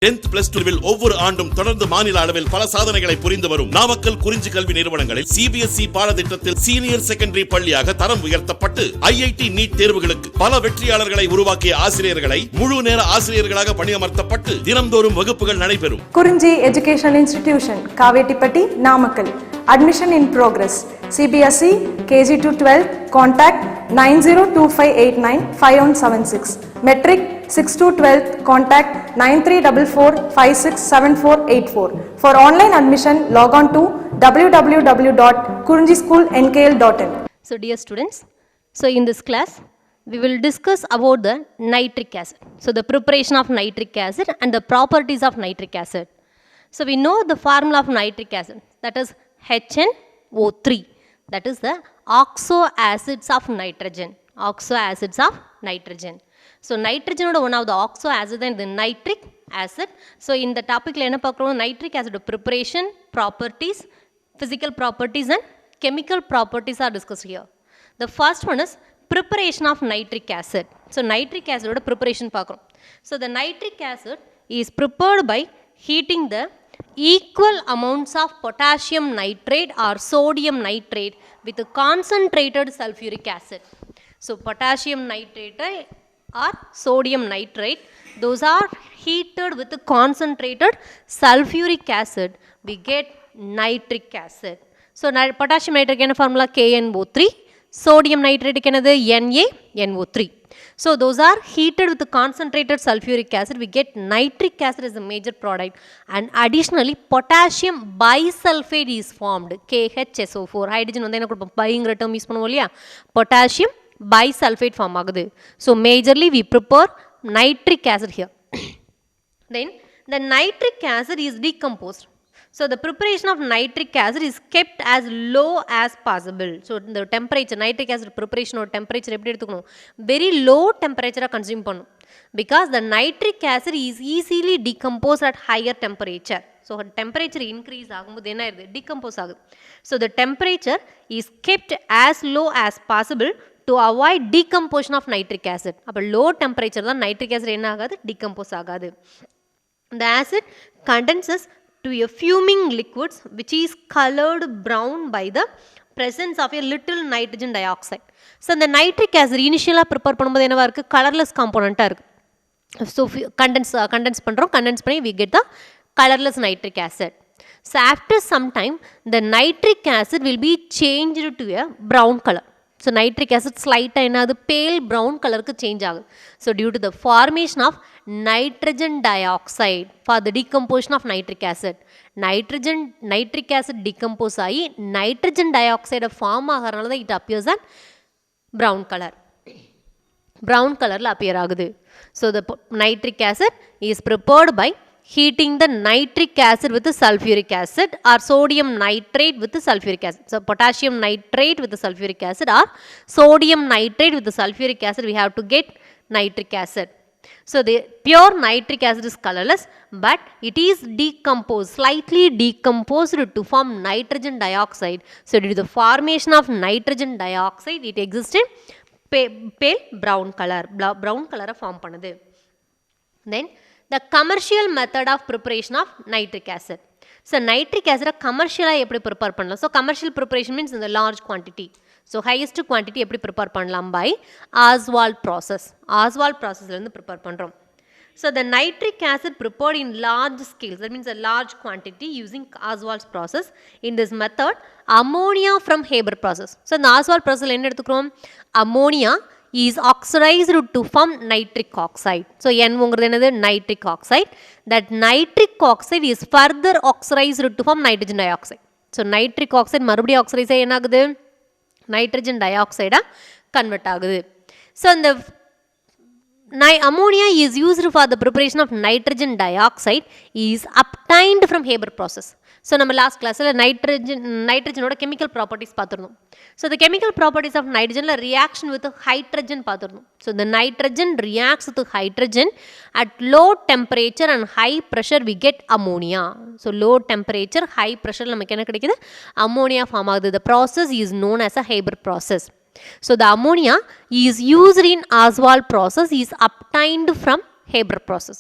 10th plus 2 ஒவ்வொரு ஆண்டும் தொடர்ந்து மாநில அளவில் பல சாதனைகளை புரிந்து வரும் நாமக்கல் குறிஞ்சி கல்வி நிறுவனங்களில் CBSE பாடத்திட்டத்தில் சீனியர் செகண்டரி பள்ளியாக தரம் உயர்த்தப்பட்டு IIT நீட் தேர்வுகளுக்கு பல வெற்றியாளர்களை உருவாக்கிய ஆசிரியர்களை முழு நேர ஆசிரியர்களாக பணியமர்த்தப்பட்டு தினம்தோறும் வகுப்புகள் நடைபெறும். குறிஞ்சி educational institution, Kavettipatti, Namakkal. Admission in progress. CBSE KG to 12. Contact 9025895176. Metric 6 to 12. Contact 9344567484. For online admission, log on to www.kurinjischoolnkl.in. So dear students, in this class we will discuss about the nitric acid. So the preparation of nitric acid and the properties of nitric acid. So we know the formula of nitric acid, that is HNO3, that is the oxo acids of nitrogen. Oxo acids of nitrogen. So nitrogen is one of the oxo acid and the nitric acid. So in the topic nitric acid preparation, properties, physical properties and chemical properties are discussed here. The first one is preparation of nitric acid. So nitric acid preparation paakrom. So the nitric acid is prepared by heating the equal amounts of potassium nitrate or sodium nitrate with concentrated sulfuric acid. So potassium nitrate or sodium nitrate, those are heated with concentrated sulfuric acid, we get nitric acid. So potassium nitrate is formula KNO3, sodium nitrate is NaNO3. So those are heated with concentrated sulfuric acid, we get nitric acid as a major product, and additionally potassium bisulfate is formed, KHSO4. Hydrogen vandha enna kodupom biingra term use பண்ணுவோம் இல்லையா, potassium bisulfate form ஆகுது. So majorly we prepare nitric acid here. Then the nitric acid is decomposed. So the preparation of nitric acid is kept as low as possible. So the temperature, nitric acid preparation or temperature எப்படி எடுத்துக்கணும், very low temperature consume பண்ணும், because the nitric acid is easily decomposed at higher temperature. So temperature increase ஆகும்போது என்ன ஆகுது, decompose ஆகுது. So the temperature is kept as low as possible to avoid decomposition of nitric acid. அப்போ low temperature தான் nitric acid என்ன ஆகாது, decompose ஆகாது. The acid condenses to a fuming liquids which is colored brown by the presence of a little nitrogen dioxide. So the nitric acid initially prepare பண்ணும்போது என்னவா இருக்கு, colorless component இருக்கு. So condense பண்றோம், condense பண்ணி we get the colorless nitric acid. So after some time the nitric acid will be changed to a brown color. So nitric acid slight என்னது pale brown color க்கு change ஆகுது. So due to the formation of nitrogen dioxide for the decomposition of nitric acid, nitric acid decompose ஆகி nitrogen dioxide form ஆகறனால தான் it appears as brown color. Brown color ல appear ஆகுது. So the nitric acid is prepared by heating the nitric acid with the sulfuric acid or sodium nitrate with the sulfuric acid. So potassium nitrate with the sulfuric acid or sodium nitrate with the sulfuric acid, we have to get nitric acid. So the pure nitric acid is colorless, but it is decomposed, slightly decomposed to form nitrogen dioxide. So due to the formation of nitrogen dioxide, it exists in pale brown color, form பண்ணுது. Then the commercial method of preparation of nitric acid. So nitric acid commercially எப்படி prepare பண்ணலாம்? So commercial preparation means in the large quantity. So highest quantity எப்படி prepare பண்ணலாம் by Oswald process. Oswald process ல இருந்து prepare பண்றோம். So the nitric acid prepared in large scales, that means a large quantity using Oswald's process. In this method, ammonia from Haber process. So இந்த Oswald process ல என்ன எடுத்துக்கிறோம், ammonia is oxidized to form nitric oxide. So N உங்கிறது என்னது, nitric oxide. That nitric oxide is further oxidized to form nitrogen dioxide. So nitric oxide மறுபடியும் oxidize ஆகி என்ன ஆகுது, nitrogen dioxide convert ஆகுது. So the ammonia is used for the preparation of nitrogen dioxide is obtained from Haber process. So நம்ம last classல nitrogen ஓட chemical properties பார்த்திருந்தோம். So the chemical properties of nitrogen reaction with hydrogen பார்த்திருந்தோம். So the nitrogen reacts with hydrogen at low temperature and high pressure, we get ammonia. So low temperature high pressure நமக்கு என்ன கிடைக்குது, ammonia form ஆகுது. The process is known as a Haber process. So the ammonia is used in Oswald process is obtained from Haber process.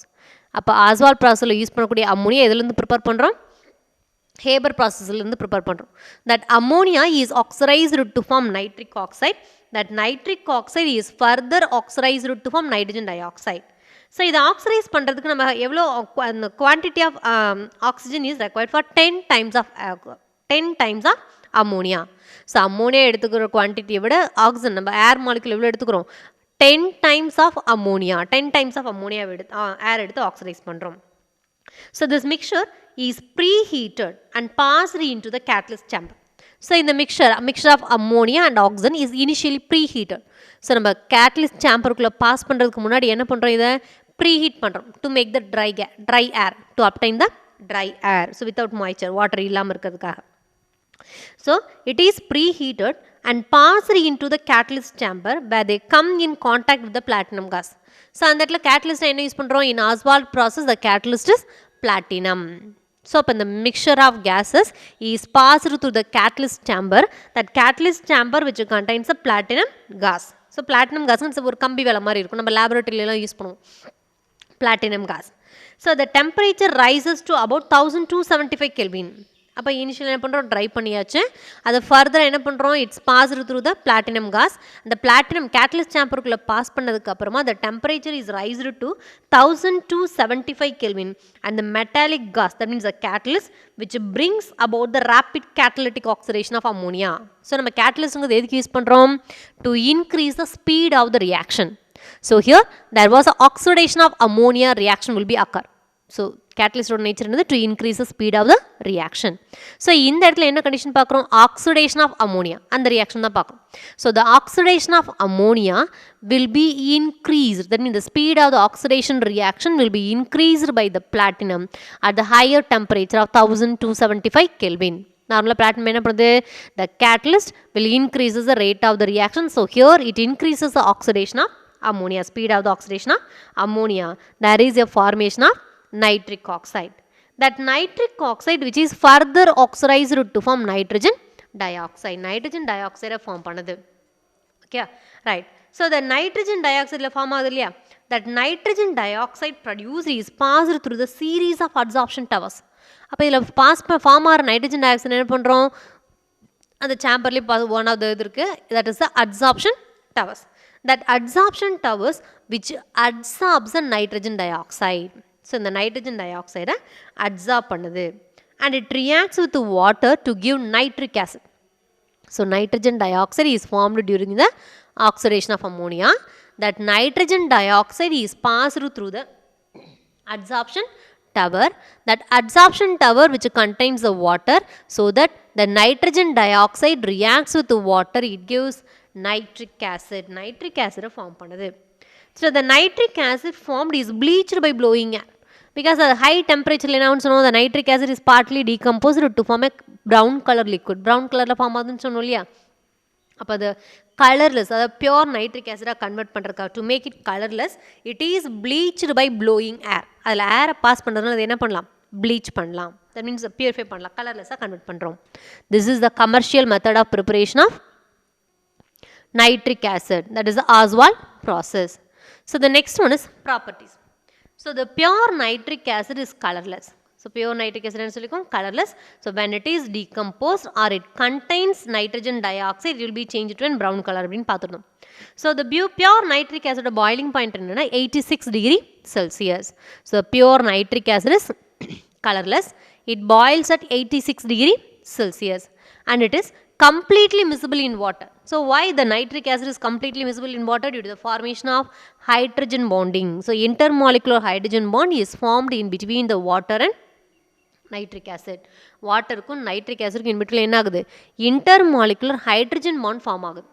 அப்போ Ostwald ப்ராசஸில் use பண்ணக்கூடிய ammonia எதுலேருந்து prepare பண்ணுறோம்? Haber ப்ராசஸ்லேருந்து ப்ரிப்பேர் பண்ணுறோம். That ammonia is oxidised to form nitric oxide. That nitric oxide is further oxidised to form nitrogen dioxide. So இதை oxidise பண்ணுறதுக்கு நம்ம எவ்வளோ அந்த quantity of oxygen is required for 10 times of ammonia. So ammonia எடுத்துக்கிற குவான்டிட்டியை விட oxygen நம்ம ஏர் molecule எவ்வளோ எடுத்துக்கிறோம்? 10 times of ammonia. 10 times of ammonia air எடுத்து ஆக்சரைஸ் பண்ணுறோம். So this mixture is preheated and passed into the catalyst chamber. So இந்த mixture of ammonia and oxygen is initially preheated. So நம்ம catalyst சேம்பருக்குள்ளே pass பண்ணுறதுக்கு முன்னாடி என்ன பண்ணுறோம்? இதை ப்ரீஹீட் பண்ணுறோம் to make the dry air, to obtain the dry air. So without moisture, water இல்லாமல் இருக்கிறதுக்காக. So it is preheated and passed into the catalyst chamber where they come in contact with the platinum gas. So அந்த இடத்துல catalyst என்ன use பண்ணுறோம்? In Oswald process the catalyst is platinum. So இப்போ இந்த mixture of gases is passed through the catalyst chamber. That catalyst chamber which contains the platinum gas. So platinum gas ஒரு கம்பி வேலை மாதிரி இருக்கும், நம்ம லேபரேட்டரியிலாம் யூஸ் பண்ணுவோம் platinum gas. So the temperature rises to about 1275 Kelvin. அப்போ இனிஷியல் என்ன பண்ணுறோம்? ட்ரை பண்ணியாச்சு. அதை ஃபர்தர் என்ன பண்ணுறோம்? It's passed through the platinum gauze. அந்த பிளாட்டினம் கேட்டலிஸ்ட் சேம்பருக்குள்ளே பாஸ் பண்ணதுக்கு அப்புறமா the temperature is raised to 1275 Kelvin and the metallic gas, that means the catalyst which brings about the rapid catalytic oxidation of ammonia. So நம்ம கேட்டலிஸ்ட்ங்கிறது எதுக்கு use பண்ணுறோம்? to increase the speed of the reaction. So here there was a oxidation of ammonia reaction will be occur. So catalyst ஓட nature என்னது? to increase the speed of the reaction. So இந்த இடத்துல என்ன condition பார்க்குறோம்? oxidation of ammonia அந்த reaction தான் பார்க்குறோம். So the oxidation of ammonia will be increased, that means the speed of the oxidation reaction will be increased by the platinum at the higher temperature of 1275 Kelvin. நார்மலாக platinum என்ன பண்ணுது? the catalyst will increases the rate of the reaction. So here it increases the oxidation of ammonia, speed of the oxidation of ammonia. There is a formation of nitric oxide. That nitric oxide which is further oxidized to form nitrogen dioxide. Nitrogen dioxide form பண்ணுது. Okay, right. So the nitrogen dioxide form ஆகுது இல்லையா? That nitrogen dioxide produced is passed through the series of adsorption towers. அப்போ இதில் form ஆகிற nitrogen di oxide என்ன பண்ணுறோம்? அந்த சேம்பர்லேயே one of the இது இருக்குது, that is the adsorption towers. That adsorption towers which adsorbs the nitrogen dioxide. So இந்த nitrogen tie ஆக்சைடை அட்சார்ப் பண்ணுது and it reacts with the water to give nitric acid. So nitrogen dioxide is formed during the oxidation of ammonia. That nitrogen dioxide is passed through the adsorption tower. That adsorption tower which contains the water, so that the nitrogen dioxide reacts with the water, it gives nitric acid. Nitric acid form பண்ணுது. So the nitric acid formed is bleached by blowing air. Because at high temperature the nitric acid is partly decomposed to form a brown color liquid. Brown color form ஆகுதுன்னு சொன்னோம் இல்லையா? அப்போ அது colourless, அதாவது pure nitric ஆசிடாக convert பண்ணுறதுக்காக to make it colourless it is bleached by blowing air. அதில் ஏரை பாஸ் பண்ணுறதுனால அது என்ன பண்ணலாம்? ப்ளீச் பண்ணலாம். தட் மீன்ஸ் பியூரிஃபை பண்ணலாம், கலர்லெஸ்ஸாக கன்வெர்ட் பண்ணுறோம். This is the commercial method of preparation of nitric acid, that is the Oswald process. So the next one is properties. So the pure nitric acid is colorless. So pure nitric acid is colorless. So when it is decomposed or it contains nitrogen dioxide, it will be changed to a brown color. So the pure nitric acid boiling point is 86 degree Celsius. So pure nitric acid is colorless. It boils at 86 degree Celsius and it is completely miscible in water. So why the nitric acid is completely miscible in water? Due to the formation of hydrogen bonding. So intermolecular hydrogen bond is formed in between the water and nitric acid. Water kum nitric acid in between enna agudhu? Intermolecular hydrogen bond form agudhu.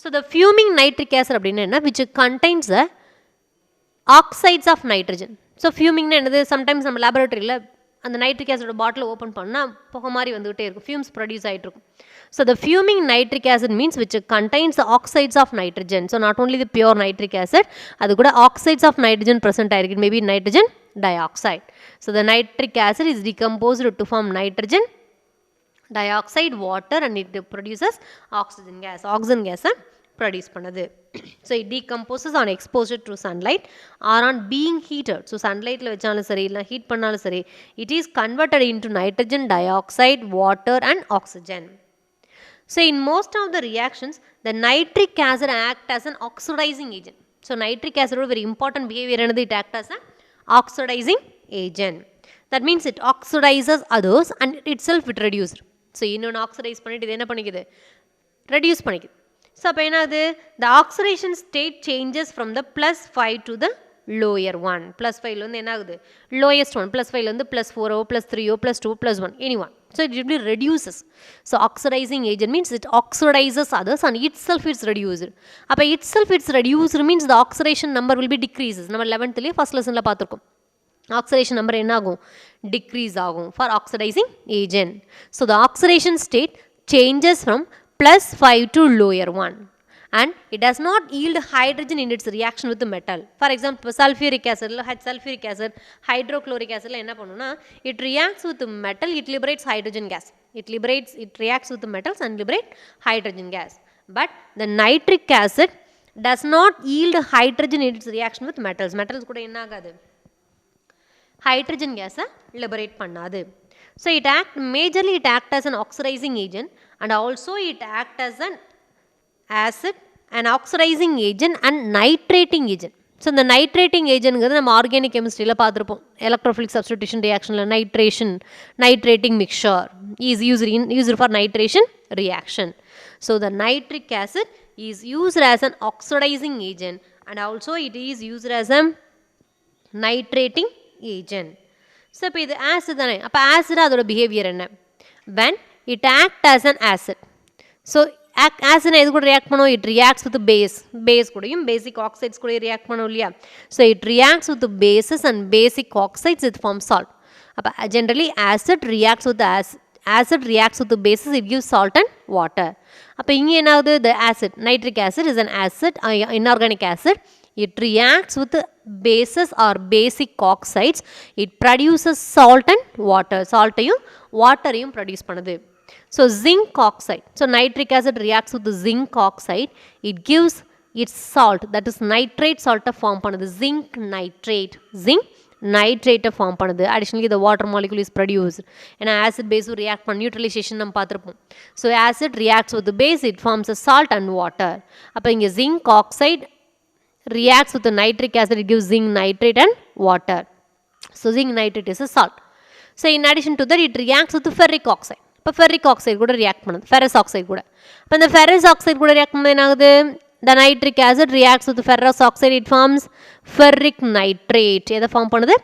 So the fuming nitric acid அப்படினா என்ன? Which contains the oxides of nitrogen. So fuming என்னது? Sometimes நம்ம laboratoryல அந்த nitric ஆசிடோட பாட்டில் open பண்ணால் புகை மாதிரி வந்துகிட்டே இருக்கும், ஃபியூம்ஸ் ப்ரொடியூஸ் ஆகிட்டு இருக்கும். So the fuming nitric acid means which contains the oxides of nitrogen. So not only the pure nitric acid, அது கூட ஆக்சைட்ஸ் ஆஃப் நைட்ரஜன் ப்ரெசென்ட் ஆகிருக்கு, maybe nitrogen dioxide. So the nitric acid is decomposed to form nitrogen dioxide, water, and it produces oxygen gas. Oxygen gas produce பண்ணுது. So it decomposes on exposure to sunlight or on being heated. So சன்லைட்டில் வச்சாலும் சரி இல்லை heat பண்ணாலும் சரி, it is converted into nitrogen dioxide, water and oxygen. So in most of the reactions, the nitric acid act as an oxidizing agent. So nitric acid very important behavior and it act as an oxidizing agent. That means it oxidizes others and itself it reduces. So இன்னொன்று oxidize பண்ணிட்டு இது என்ன பண்ணிக்குது, reduce பண்ணிக்குது. So அப்போ என்னது, the oxidation state changes from the +5 to the lower one. +5 வந்து என்ன ஆகுது, lowest one. +5 வந்து +4 +3 +2 +1 anyone. So it really reduces. So oxidizing agent means it oxidizes others and itself it's reduced. அப்போ itself it's reduced means the oxidation number will be decreases. நம்ம 11th first lessonல பார்த்துருக்கோம். oxidation number என்ன ஆகும், decrease ஆகும் for oxidizing agent. So the oxidation state changes from +5 to lower one. And it does not yield hydrogen in its reaction with the metal. For example, sulfuric acid, hydrochloric acid, it reacts with the metal, it liberates hydrogen gas. It reacts with the metals and liberates hydrogen gas. But the nitric acid does not yield hydrogen in its reaction with metals. Metals kuda enna agadu, hydrogen gas liberate pannadu. So it majorly it act as an oxidizing agent and also it act as an acid, an oxidizing agent and nitrating agent. So the nitrating agent நம்ம organic கெமிஸ்ட்ரியில் பார்த்துருப்போம். Electrophilic substitution ரியாக்ஷனில் nitrating mixture is used for nitration reaction. So the nitric acid is used as an oxidizing agent and also it is used as a nitrating agent. So இப்போ இது acid தானே, அப்போ acid அதோட behaviour என்ன, when it act as an acid. So acid எது கூட react பண்ணும், it reacts with the base கூடயும் basic oxides கூட ரியாக்ட் பண்ணும் இல்லையா. So it reacts with the bases and basic oxides it forms salt. அப்போ generally acid reacts with the bases, it gives salt and water. அப்போ இங்கே என்ன ஆகுது, the acid, nitric acid is an acid, inorganic acid. It reacts with the bases or basic oxides, it produces salt and water. Saltayum waterayum produce பண்ணுது. So zinc oxide, so nitric acid reacts with the zinc oxide, it gives its salt, that is nitrate salt form பண்ணுது, zinc nitrate form பண்ணுது. Additionally the water molecule is produced. ஏன்னா acid base react பண்ண neutralization நம்ம பார்த்துருப்போம். So acid reacts with the base, it forms a salt and water. அப்போ இங்கே zinc oxide reacts with the nitric acid, it gives zinc nitrate and water. So zinc nitrate is a salt. So in addition to that it reacts with the ferric oxide. இப்போ ferric oxide கூட react பண்ணுது, ferrous oxide கூட. இப்போ இந்த ferrous oxide கூட react பண்ணும்போது என்ன ஆகுது, the nitric acid reacts with the ferrous oxide, it forms ferric nitrate. எதை ஃபார்ம் பண்ணுது,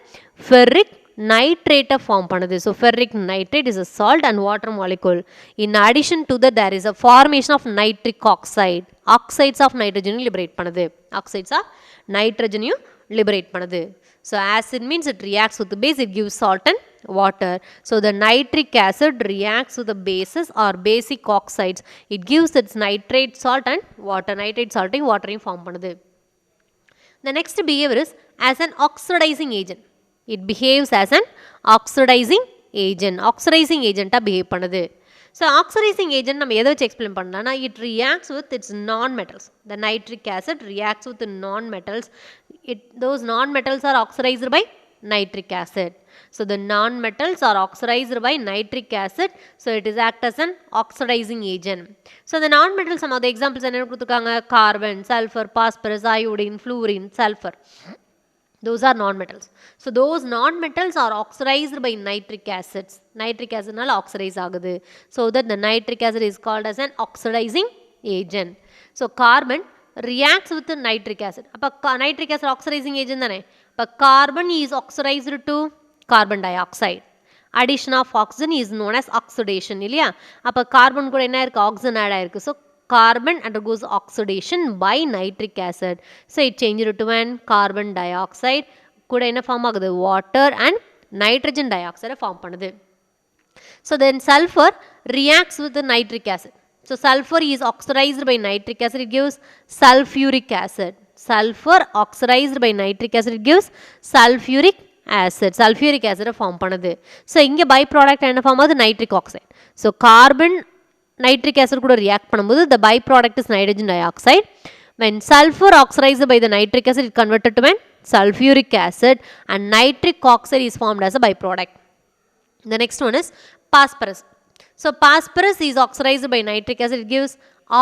ferric nitrate ஃபார்ம் பண்ணுது. So ferric nitrate is a salt and water molecule. In addition to that there is a formation of nitric oxide. Oxides of nitrogen liberate பண்ணுது, oxides of nitrogen liberate பண்ணுது. So acid means it reacts with the base, it gives salt and water. So the nitric acid reacts with the bases or basic oxides, it gives its nitrate salt and water. Nitrate salt and water form பண்ணுது. The next behavior is as an oxidizing agent. It behaves as an oxidizing agent. Oxidizing agent behave பண்ணுது. So oxidizing agent நம்ம எதை வச்சு explain பண்ணலாம்னா, it reacts with its non-metals. The nitric acid reacts with the non-metals. Those non-metals are oxidized by nitric acid. So the non-metals are oxidized by nitric acid. So it is act as an oxidizing agent. So the non-metals, some of the examples என்ன கொடுத்துருக்காங்க, carbon, sulfur, phosphorus, iodine, fluorine, sulfur. Those are non-metals. So those non-metals are oxidized by nitric acids. Nitric acid nala oxidize ஆகுது. So that the nitric acid is called as an oxidizing agent. So carbon reacts with the nitric acid. அப்போ nitric acid oxidizing agent தானே. இப்போ carbon is oxidized to carbon dioxide. Addition of oxygen is known as oxidation இல்லையா. அப்போ carbon கூட என்ன இருக்கு, oxygen add ஆயிருக்கு. So carbon undergoes oxidation by nitric acid. So it changes to an carbon dioxide. கூட என்ன ஃபார்ம் ஆகுது, water and nitrogen dioxide form பண்ணுது. So then sulfur reacts with the nitric acid. So sulfur is oxidized by nitric acid, it gives sulfuric acid. Sulfur oxidized by nitric acid, it gives sulfuric acid. Sulfuric acid form பண்ணுது. So இங்கே by product என்ன form ஆகுது, nitric oxide. So carbon nitric acid கூட react பண்ணும்போது the byproduct is nitrogen dioxide. When sulfur oxidized by the nitric acid, it converted to an sulfuric acid and nitric oxide is formed as a byproduct. The next one is phosphorus. So phosphorus is oxidized by nitric acid, it gives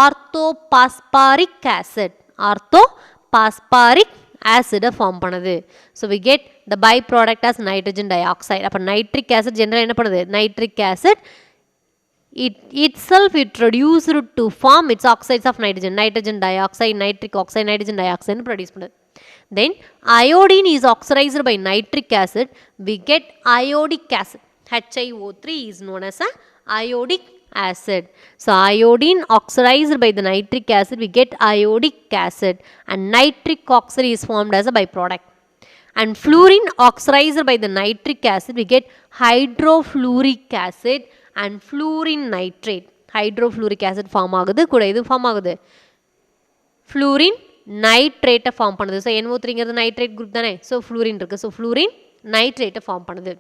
orthophosphoric acid. Orthophosphoric acid form பண்ணுது. So we get the byproduct as nitrogen dioxide. அப்ப nitric acid generally என்ன பண்ணுது? Nitric acid it itself it reduced to form its oxides of nitrogen dioxide, nitric oxide, nitrogen dioxide produce பண்ணுது. Then iodine is oxidized by nitric acid, we get iodic acid. HiO3 is known as a iodic acid. So iodine oxidized by the nitric acid, we get iodic acid and nitric oxide is formed as a byproduct. And fluorine oxidized by the nitric acid, we get hydrofluoric acid and fluorine nitrate. Hydrofluoric acid form ஆகுது, கூட இது form ஆகுது, fluorine nitrate form பண்ணுது. So NO3 ங்கிறது nitrate group தானே, so fluorine இருக்கு, so fluorine nitrate form பண்ணுது.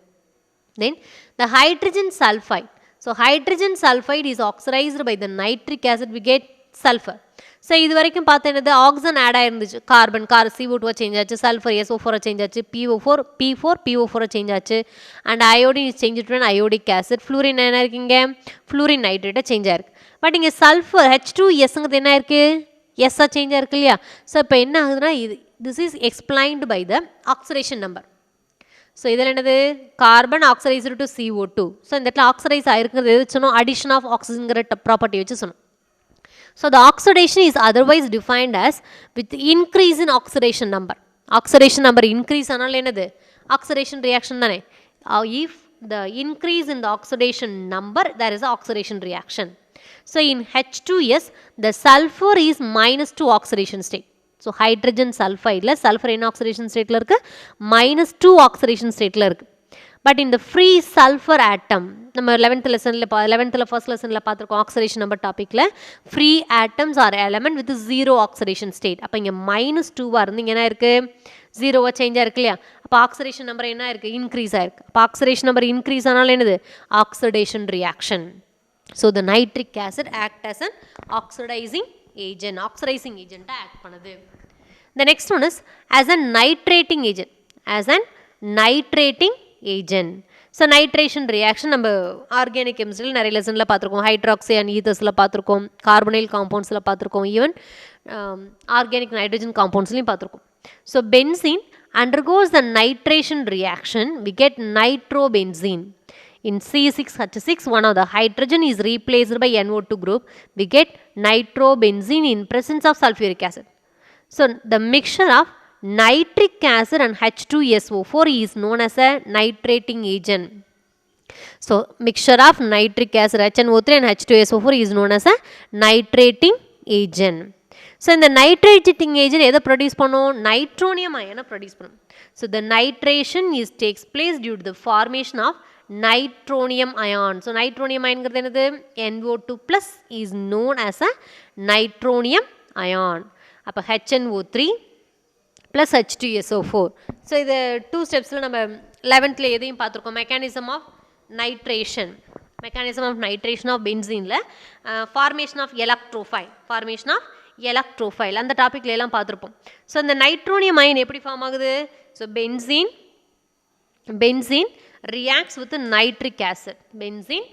Then the hydrogen sulfide. So hydrogen sulfide is oxidized by the nitric acid, we get sulfur. So இது வரைக்கும் பார்த்தா என்னது, ஆக்சிஜன் ஆட் ஆயிருந்துச்சு, கார்பன் CO2 சேஞ்ச் ஆச்சு, சல்ஃபர் SO4 சேஞ்ச் ஆச்சு, PO4 change ஆச்சு, and iodine is change to iodic acid. Fluorine என்ன இருக்குங்க, ஃப்ளூரின் நைட்ரேட்டாக சேஞ்ச் ஆயிருக்கு. பட் இங்கே சல்ஃபர் H2Sங்கிறது என்ன இருக்குது, எஸ்ஸாக சேஞ்ச் ஆயிருக்கு இல்லையா. ஸோ இப்போ என்ன ஆகுதுன்னா, இது this is explained by the oxidation number. So இதில் என்னது, carbon oxide to CO2. So இந்த இடத்துல ஆக்சைடைஸ் ஆயிருக்கிறது எது சொன்னோம், அடிஷன் ஆஃப் ஆக்சிஜன்கிற ப்ராப்பர்ட்டி வச்சு சொன்னோம். So the oxidation is otherwise defined as with increase in oxidation number. Oxidation number increase ஆனால் என்னது, oxidation reaction தானே. If the increase in the oxidation number, there is a oxidation reaction. So in H2S, the sulfur is -2 oxidation state. So hydrogen sulfide la sulfur என்ன oxidation state la இருக்கு, -2 oxidation state la இருக்கு. But in the free sulfur atom, நம்ம 11th first lessonல பார்த்துருக்கோம், oxidation number டாப்பிக்கில் free atoms are element with 0 oxidation state. அப்போ இங்கே -2 இருந்து இங்கே என்ன இருக்குது, 0 சேஞ்சாக இருக்கு இல்லையா. அப்போ ஆக்சிடேஷன் நம்பர் என்ன இருக்குது, இன்க்ரீஸ் ஆயிருக்கு. அப்போ ஆக்சிடேஷன் நம்பர் இன்க்ரீஸ் ஆனாலும் என்னது, oxidation reaction. So the nitric acid act as an oxidising ஏஜென்ட்டாக ஆக்ட் பண்ணுது. The next one is as a nitrating agent. Agent. So nitration reaction நம்ம ஆர்கானிக் கெமிஸ்ட்ரியில் நிறைய லெசனில் பார்த்துருக்கோம், ஹைட்ராக்சி அண்ட் ஈதர்ஸில் பார்த்துருக்கோம், கார்பனைல் காம்பவுண்ட்ஸில் பார்த்துருக்கோம், ஈவன் ஆர்கானிக் நைட்ரஜன் காம்பவுண்ட்ஸ்லையும் பார்த்துருக்கோம். So benzene undergoes the nitration reaction, we get nitrobenzene. In C6H6, one of the hydrogen is replaced by NO2 group, we get nitrobenzene in presence of sulfuric acid. So the mixture of nitric acid and H2SO4 is known as a nitrating agent. So mixture of nitric acid HNO3 and H2SO4 is known as a nitrating agent. So இந்த nitrating agent எதை produce பண்ணும், nitronium அயனை produce பண்ணும். So the nitration takes place due to the formation of nitronium ion. So nitronium ion என்னது, NO2 plus is known as a nitronium ion. அப்போ HNO3 plus H2SO4. So இது 2 ஸ்டெப்ஸில் நம்ம 11th எதையும் பார்த்துருக்கோம், mechanism of nitration of பென்சீனில் formation of electrophile அந்த டாப்பிக்ல எல்லாம் பார்த்துருப்போம். ஸோ இந்த நைட்ரோனியம் அயன் எப்படி ஃபார்ம் ஆகுது, so benzene reacts with nitric acid. Benzene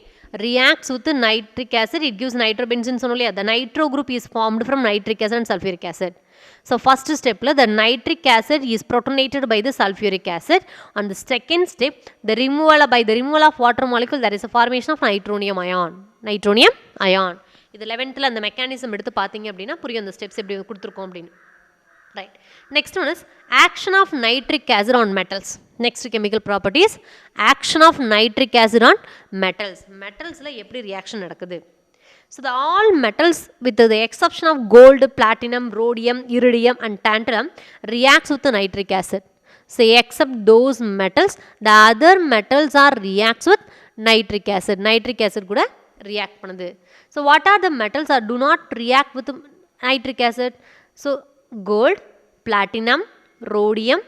reacts with nitric acid, it gives nitrobenzene சொன்னோம் இல்லையா. The nitro group is formed from nitric acid and sulfuric acid. So first step the nitric acid is protonated by the sulfuric acid. On the second step, by the removal of water molecule, there is a formation of nitronium ion. இது 11th அந்த mechanism எடுத்து பார்த்தீங்க அப்படின்னா புரியும் அந்த steps எப்படி கொடுத்துருக்கோம் அப்படின்னு. Right. Next one is action of nitric acid on metals. Next chemical properties, action of nitric acid on metals. Metals-ல எப்படி reaction நடக்குது. So all metals with the exception of gold, platinum, rhodium, iridium and tantalum reacts with the nitric acid. So except those metals, the other metals are reacts with nitric acid. Nitric acid கூட react பண்ணுது. So what are the metals that do not react with nitric acid? So gold, platinum, rhodium,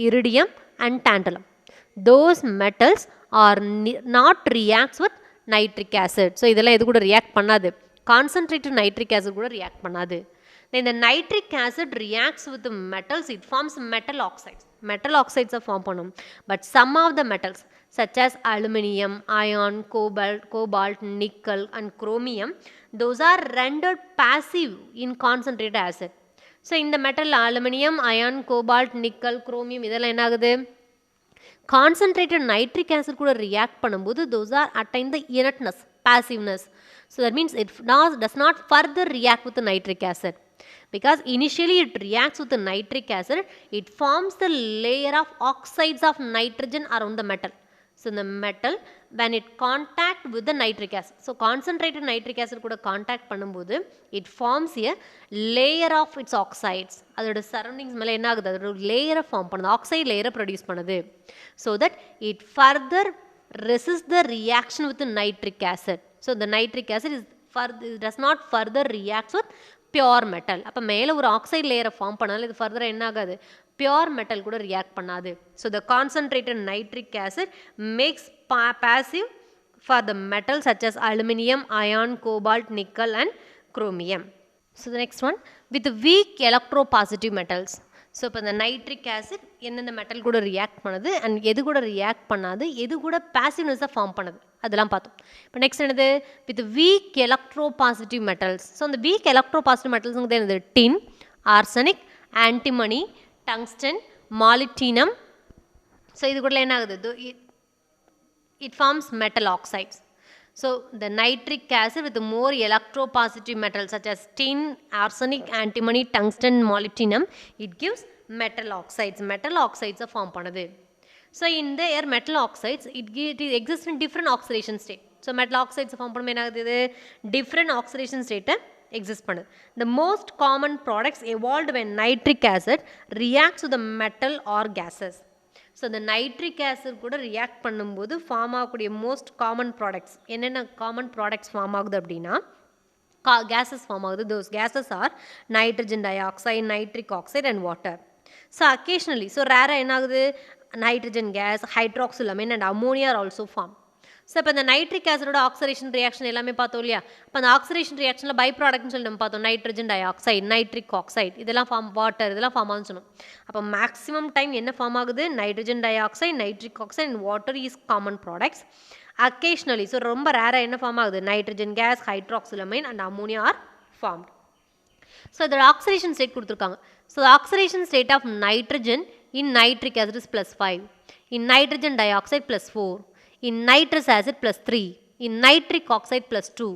iridium and tantalum. Those metals are not reacts with nitric acid. So இதெல்லாம் எது கூட react பண்ணாது. Concentrated nitric acid கூட react பண்ணாது. Then the nitric acid reacts with the metals, it forms metal oxides. Metal oxides are formed பண்ணும். But some of the metals such as aluminum, iron, cobalt, nickel and chromium, those are rendered passive in concentrated acid. So in the metal aluminum, iron, cobalt, nickel, chromium இதெல்லாம் என்ன ஆகுது? Concentrated nitric acid கூட react பண்ணும்போது those are attain the inertness, passiveness. So that means it does not further react with the nitric acid. Because initially it reacts with the nitric acid, it forms the layer of oxides of nitrogen around the metal. So the metal when it contact with the nitric acid, so concentrated nitric acid கூட contact பண்ணும்போது it forms a layer of its oxides. அதோட surroundings மேலே என்ன ஆகுது? அதோட layer form பண்ணுது, oxide layer produce பண்ணுது, so that it further resists the reaction with the nitric acid. So the nitric acid does not further react with pure metal. அப்போ மேலே ஒரு ஆக்சைடு லேயரை ஃபார்ம் பண்ணாலும் இது ஃபர்தராக என்ன ஆகாது? பியோர் மெட்டல் கூட ரியாக்ட் பண்ணாது. So the concentrated nitric acid makes passive for the metals such as aluminum, iron, cobalt, nickel and chromium. So the next one, with weak electropositive metals. So இப்போ இந்த nitric acid எந்தெந்த metal கூட react பண்ணுது and எது கூட react பண்ணாது, எது கூட பாசிவ்னஸை ஃபார்ம் பண்ணுது அதெல்லாம் பார்த்தோம். இப்போ நெக்ஸ்ட் என்னது? With weak electropositive metals. So அந்த வீக் எலக்ட்ரோபாசிட்டிவ் மெட்டல்ஸுங்கிறது என்னது? Tin, arsenic, antimony, tungsten, molybdenum. So இது கூட என்ன ஆகுது? It forms metal oxides. So the nitric acid with more electropositive metals such as tin, arsenic, antimony, tungsten, molybdenum, it gives metal oxides. Metal oxides are formed பண்ணுது. So in there metal oxides it exists in different oxidation state. So metal oxides form பண்ணும் என்ன ஆகுது? different oxidation state exist பண்ணுது. The most common products evolved when nitric acid reacts with the metal or gases. So இந்த nitric acid கூட react பண்ணும்போது form ஆகக்கூடிய most common products என்னென்ன common products form ஆகுது அப்படின்னா கேஸஸ் ஃபார்ம் ஆகுது. Those gases are nitrogen dioxide, nitric oxide and water. So occasionally so ரேராக என்ன ஆகுது? Nitrogen gas, hydroxylamine and ammonia are also form. So இப்போ இந்த நைட்ரிக் ஆசிடோட ஆக்சிடேஷன் ரியாக்ஷன் எல்லாமே பார்த்தோம் இல்லையா? இப்போ அந்த ஆக்சிடேஷன் ரியாக்ஷனில் பை ப்ராடக்ட்னு சொல்லி நம்ம பார்த்தோம். Nitrogen dioxide, nitric oxide இதெல்லாம் ஃபார்ம், வாட்டர் இதெல்லாம் ஃபார்ம் ஆகுதுன்னு சொன்னோம். அப்போ மேக்ஸிமம் டைம் என்ன ஃபார்ம் ஆகுது? Nitrogen dioxide, nitric oxide and water is common products. Occasionally so ரொம்ப ரேராக என்ன ஃபார்ம் ஆகுது? Nitrogen gas, hydroxylamine and ammonia are formed. So இதோட ஆக்சிடேஷன் ஸ்டேட் கொடுத்துருக்காங்க. So oxidation state of nitrogen in nitric acid is +5, in nitrogen dioxide +4, in nitrous acid +3, in nitric oxide +2,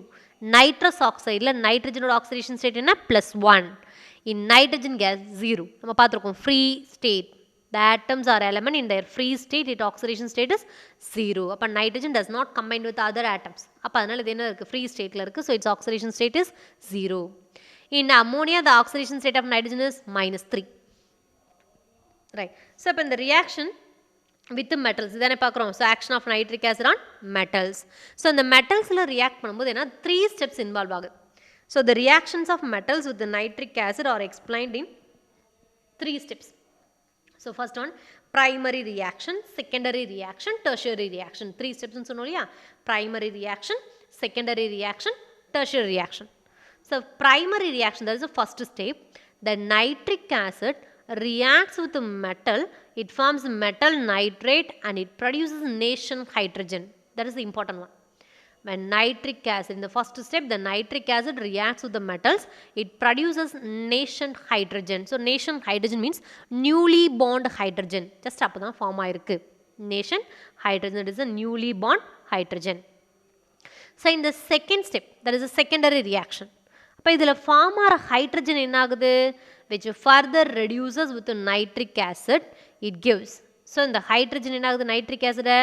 nitrous oxide ல nitrogen oxidation state என்ன? +1, in nitrogen gas 0. நம்ம பார்த்துருக்கோம் free state, the atoms are element in their free state, its oxidation state is 0. அப்போ nitrogen does not combine with other atoms. அப்போ அதனால இது என்ன இருக்குது? free stateல இருக்குது. So its oxidation state is 0. In ammonia the oxidation state of nitrogen is -3. Right. So இப்போ இந்த reaction with the metals இதானே பார்க்குறோம். So action of nitric acid on metals. So இந்த மெட்டல்ஸில் ரியாக்ட் பண்ணும்போது என்ன 3 ஸ்டெப்ஸ் இன்வால்வ் ஆகுது. So the reactions of metals with nitric acid are explained in 3 steps. So first one primary reaction, secondary reaction, tertiary reaction. 3 ஸ்டெப்ஸ்னு சொன்னோம் இல்லையா? Primary reaction, secondary reaction, tertiary reaction. So primary reaction, that is the first step. The nitric acid reacts with the metal, it forms metal nitrate and it produces nation hydrogen. That is the important one. When nitric acid, in the first step, the nitric acid reacts with the metals, it produces nation hydrogen. So nation hydrogen means newly bond hydrogen. Just அப்போ தான் form ஆயிருக்கு nation hydrogen. It is a newly bond hydrogen. So in the second step, that is a secondary reaction. அப்போ இதில் form ஆகிற hydrogen என்ன ஆகுது? which further reduces with the nitric acid it gives. So இந்த hydrogen என்ன ஆகுது? Nitric ஆசிடை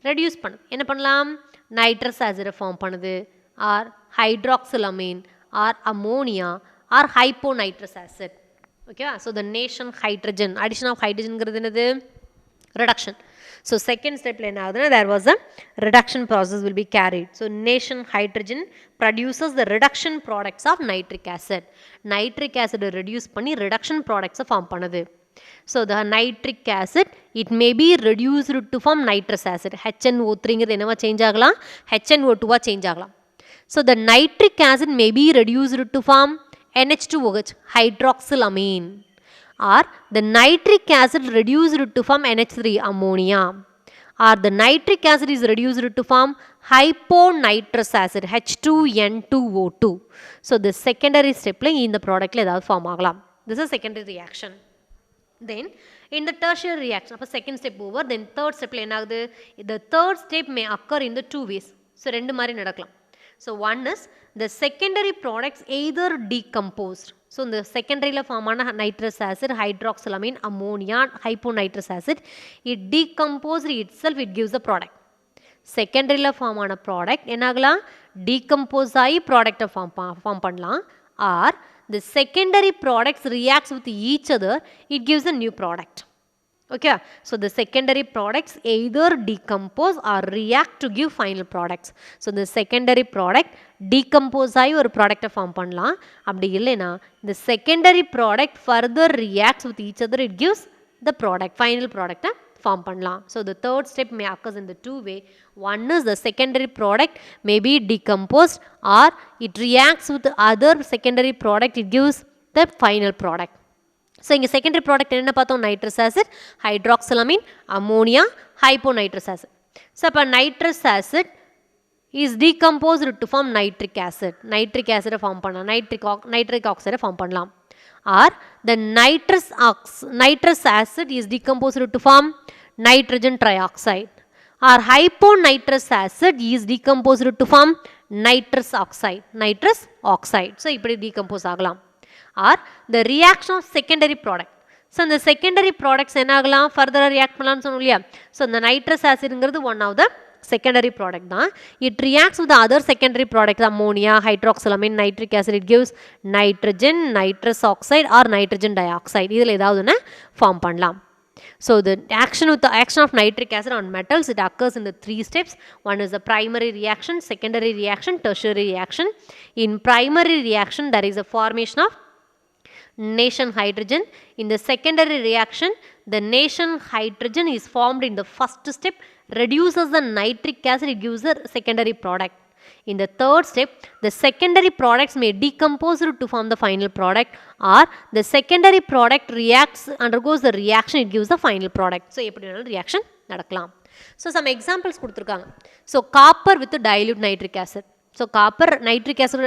reduce பண்ணுது. என்ன பண்ணலாம்? நைட்ரஸ் ஆசிடை ஃபார்ம் பண்ணுது, or hydroxylamine, or ammonia, or hyponitrous acid. ஓகேவா? So the nascent hydrogen, addition of ஹைட்ரஜன்ங்கிறது என்னது? reduction. So second step என்ன ஆகுதுன்னா there was a reduction process will be carried. So nation hydrogen produces the reduction products of nitric acid. Nitric acid reduce பண்ணி reduction products form பண்ணுது. So the nitric acid it may be reduced to form nitrous acid. HNO3ங்கிறது என்னவா change ஆகலாம்? HNO2வா change ஆகலாம். So the nitric acid may be reduced to form NH2OH, hydroxylamine, or the nitric acid reduced to form NH3, ammonia, or the nitric acid is reduced to form hyponitrous acid, H2N2O2. So the secondary step in the product form aglam. This is secondary reaction. Then in the tertiary reaction, second step over, then third step the third step may occur in the two ways. So rendu mari nadakalam. So one is the secondary products either decomposed. So in the secondary form nitrous acid, hydroxylamine, ammonia, hyponitrous acid, it decomposed itself, it gives the product. Secondary form product enagala decompose ஆகி product form பண்ணலாம், or the secondary products reacts with each other, it gives a new product. Okay, so the secondary products either decompose or react to give final products. So the secondary product decompose ஆகி ஒரு product form பண்ணலாம், அப்படி இல்லைனா the secondary product further reacts with each other, it gives the product, final product form பண்ணலாம். So the third step may occurs in the two way. One is the secondary product may be decomposed or it reacts with the other secondary product, it gives the final product. So in secondary product enna paathom, nitrous acid, hydroxylamine, ammonia, hyponitrous acid. So nitrous acid is decomposed to form nitric acid. Nitric acid form பண்ணலாம், nitric oxide form பண்ணலாம். Or the nitrous acid is decomposed to form nitrogen trioxide, or hyponitrous acid is decomposed to form nitrous oxide. So இப்படி decompose ஆகலாம். Or the reaction of secondary product. So இந்த secondary products என்ன ஆகலாம், further react பண்ணலாம்னு சொன்னோம் இல்லையா. So இந்த nitrous acidங்கிறது one of the secondary product தான். It reacts with the other secondary products, ammonia, hydroxylamine, nitric acid, it gives nitrogen, nitrous oxide or nitrogen dioxide. இதில் ஏதாவது ஒன்று form பண்ணலாம். So the action of nitric acid on metals, it occurs in the three steps. One is the primary reaction, secondary reaction, tertiary reaction. In primary reaction, there is a formation of nation hydrogen. In the secondary reaction, the nation hydrogen is formed in the first step, reduces the nitric acid, it gives the secondary product. In the third step, the secondary products may decompose to form the final product, or the secondary product undergoes the reaction, it gives the final product. So எப்படி வேணாலும் reaction நடக்கலாம். So some examples கொடுத்திருக்காங்க. So copper with dilute nitric acid. So copper, nitric acid,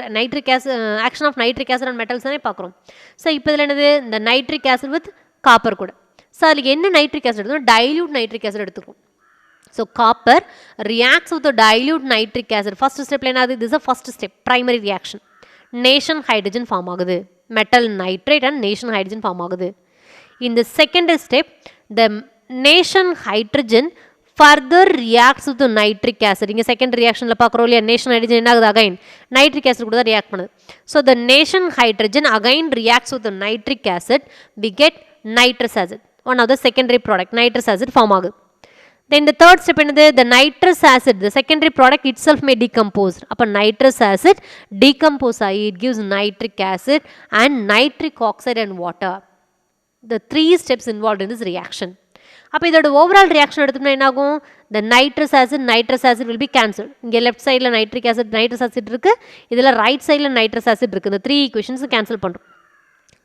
action of nitric acid on metals தானே பார்க்குறோம். So இப்போ இதில் என்னது, இந்த nitric acid with copper கூட. So அதுக்கு என்ன nitric acid எடுத்துக்கணும், dilute nitric acid எடுத்துக்கணும். So copper reacts with the dilute nitric acid. First step this is the first step, primary reaction. Nation hydrogen form ஆகுது, metal nitrate and nation hydrogen form ஆகுது. In the second step, the nation hydrogen further reacts with the nitric acid. இங்க second reaction பார்க்குறோம் இல்லையா, nation hydrogen என்ன ஆகுது, again nitric acid கூட தான் react பண்ணுது. So the nation hydrogen again reacts with the nitric acid, we get nitrous acid, one of the secondary product, nitrous acid form ஆகுது. Then the third step என்னது, the nitrous acid, the secondary product itself may decompose. அப்போ nitrous acid decompose ஆகி it gives nitric acid and nitric oxide and water. The three steps involved in this reaction. அப்போ இதோட overall reaction எடுத்தோம்னா என்ன ஆகும், the nitrous acid will be cancelled. இங்கே left sideல nitrous acid இருக்கு, இதில் right sideல nitrous acid இருக்கு. இந்த three equations cancel பண்ணுறோம்.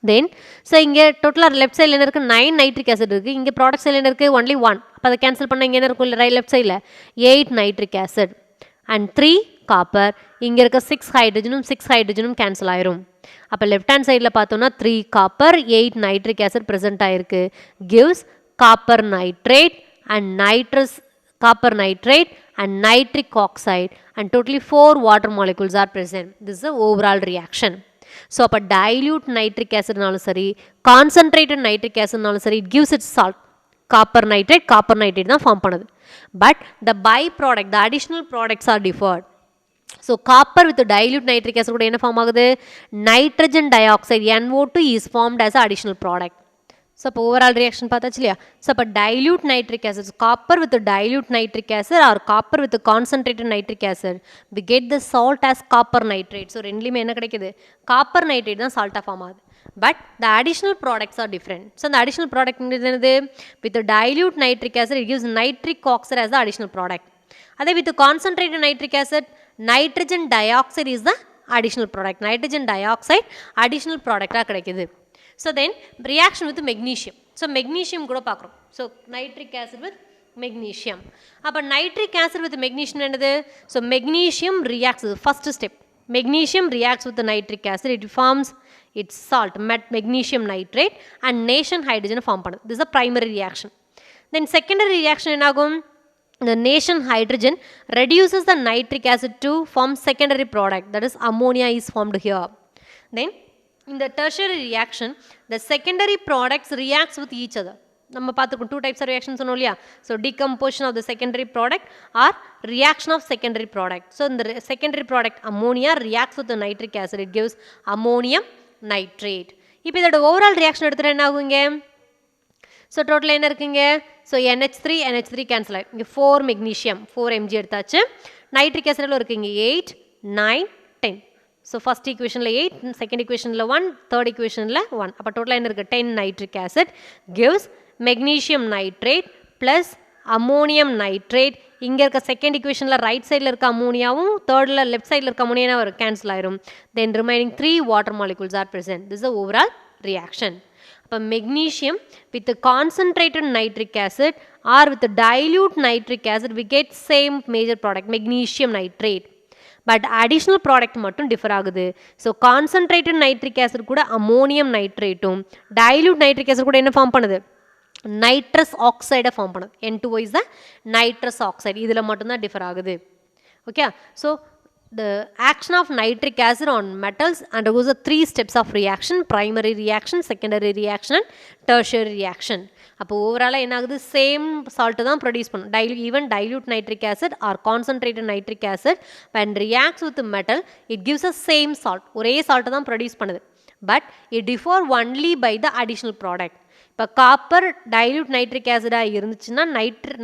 Then so இங்கே டோட்டலாக லெஃப்ட் சைடில் என்ன இருக்குது, 9 நைட்ரிக் ஆசிட் இருக்குது, இங்கே ப்ராடக்ட் சைடில் என்ன இருக்குது, ஒன்லி 1. அப்போ அதை கேன்சல் பண்ணால் இங்கே என்ன இருக்கும், லெஃப்ட் சைடில் 8 நைட்ரிக் ஆசிட் அண்ட் 3 காப்பர். இங்கே இருக்க 6 ஹைட்ரஜனும் கேன்சல் ஆயிரும். அப்போ லெஃப்ட் ஹேண்ட் சைடில் பார்த்தோம்னா 3 காப்பர் 8 நைட்ரிக் ஆசிட் ப்ரெசென்ட் ஆயிருக்கு, gives copper nitrate and nitric oxide and totally 4 water molecules are present. This is the overall reaction. So அப்போ dilute nitric acidனாலும் சரி, concentrated nitric acidனாலும் சரி, it gives its salt, copper nitrate தான் form பண்ணுது. But the byproduct, the additional products are differed. So copper with the dilute nitric acid கூட என்ன form ஆகுது, nitrogen dioxide NO2 is formed as an additional product. So இப்போ overall reaction பார்த்தாச்சு இல்லையா. So இப்போ dilute nitric acid, copper with the dilute nitric acid or copper with the concentrated nitric acid, we get the salt as copper nitrate. So ரெண்டுலையுமே என்ன கிடைக்குது, copper nitrate தான் சால்ட்டாக form ஆகுது. But the additional products are different. So the additional product என்னது, with the dilute nitric acid it gives nitric oxide as the additional product. அதே with the concentrated nitric acid, nitrogen dioxide is the additional product. Nitrogen dioxide additional product கிடைக்குது. So then reaction with magnesium. So magnesium கூட பார்க்குறோம். So nitric acid with magnesium. அப்போ nitric acid with magnesium என்னது? So magnesium reacts, first step. Magnesium reacts with the nitric acid. It forms its salt, magnesium nitrate and nation hydrogen form பண்ணுது. This is a primary reaction. Then secondary reaction என்னாகும்? The nation hydrogen reduces the nitric acid to form secondary product, that is ammonia is formed here. Then in the tertiary reaction, the secondary products reacts with each other. நம்ம பார்த்துருக்கோம் 2 types of reactions சொன்னோம் இல்லையா. So decomposition of the secondary product or reaction of secondary product. So in the secondary product ammonia reacts with the nitric acid, it gives ammonium nitrate. இப்போ இதோட overall reaction எடுத்துகிட்டு என்ன ஆகுங்க? So total என்ன இருக்குங்க? So NH3 cancel ஆகிடும். இங்கே 4 magnesium 4 mg எடுத்தாச்சு. நைட்ரிக் ஆசிடில் இருக்குங்க 8, 9, 10. ஸோ ஃபஸ்ட் ஈக்குவேஷனில் 8, செகண்ட் ஈக்குவேஷனில் 1, தேர்ட் ஈக்குவேஷனில் 1. அப்போ டோட்டலாக என்ன இருக்குது? 10 nitric acid gives magnesium nitrate plus ammonium nitrate. இங்கே இருக்க செகண்ட் ஈக்குவேஷனில் ரைட் சைடில் இருக்க அம்மோனியாவும் தேர்டில் லெஃப்ட் சைடில் இருக்க அம்மோனியா ஒரு கேன்சல் ஆயிரும். Then remaining 3 water molecules are present. This is the overall reaction. அப்போ magnesium with the concentrated nitric acid or with the dilute nitric acid we get same major product, magnesium nitrate. But additional product மட்டும் differ ஆகுது. So concentrated nitric acid கூட ammonium நைட்ரேட்டும் dilute nitric acid கூட என்ன form பண்ணுது? Nitrous ஆக்சைடை form பண்ணுது. N2O is the nitrous oxide. இதில் மட்டும்தான் டிஃபர் ஆகுது. Okay, so the action of nitric acid on metals undergoes the 3 steps of reaction: primary reaction, secondary reaction and tertiary reaction. அப்போ ஓவராலாக என்ன ஆகுது? சேம் சால்ட்டு தான் ப்ரொடியூஸ் பண்ணும். Even dilute nitric acid or concentrated nitric acid when reacts with the metal it gives a same salt. ஒரே salt தான் produce பண்ணுது. But it differ only by the additional product. இப்போ copper dilute nitric ஆசிடாக இருந்துச்சுன்னா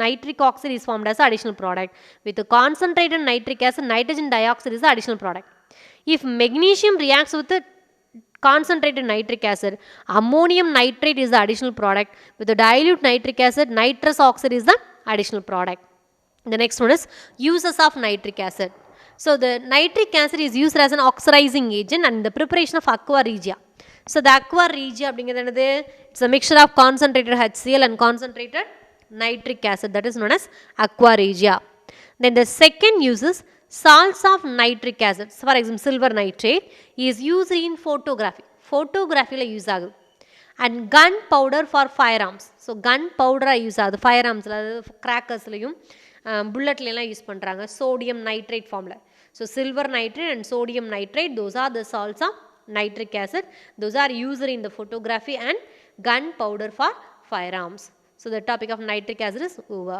nitric oxide is formed as additional product. With concentrated nitric acid, nitrogen dioxide is the additional product. If magnesium reacts with the concentrated nitric acid, ammonium nitrate is the additional product. With the dilute nitric acid, nitrous oxide is the additional product. The next one is uses of nitric acid. So the nitric acid is used as an oxidizing agent and the preparation of aqua regia. So the aqua regia அப்படிங்கிறது என்னது? It's a mixture of concentrated HCl and concentrated nitric acid, that is known as aqua regia. Then the second uses salts of nitric acid. So for example silver nitrate is used in photography. Photography use ஆகுது. And gun powder for firearms. So gun powder use ஆகுது firearmsல, அதாவது கிராக்கர்ஸ்லையும் புல்லட்லாம் use பண்ணுறாங்க sodium nitrate ஃபார்மில். So silver nitrate and sodium nitrate, those are the salts of nitric acid. Those are used in the photography and gun powder for firearms. So the topic of nitric acid is over.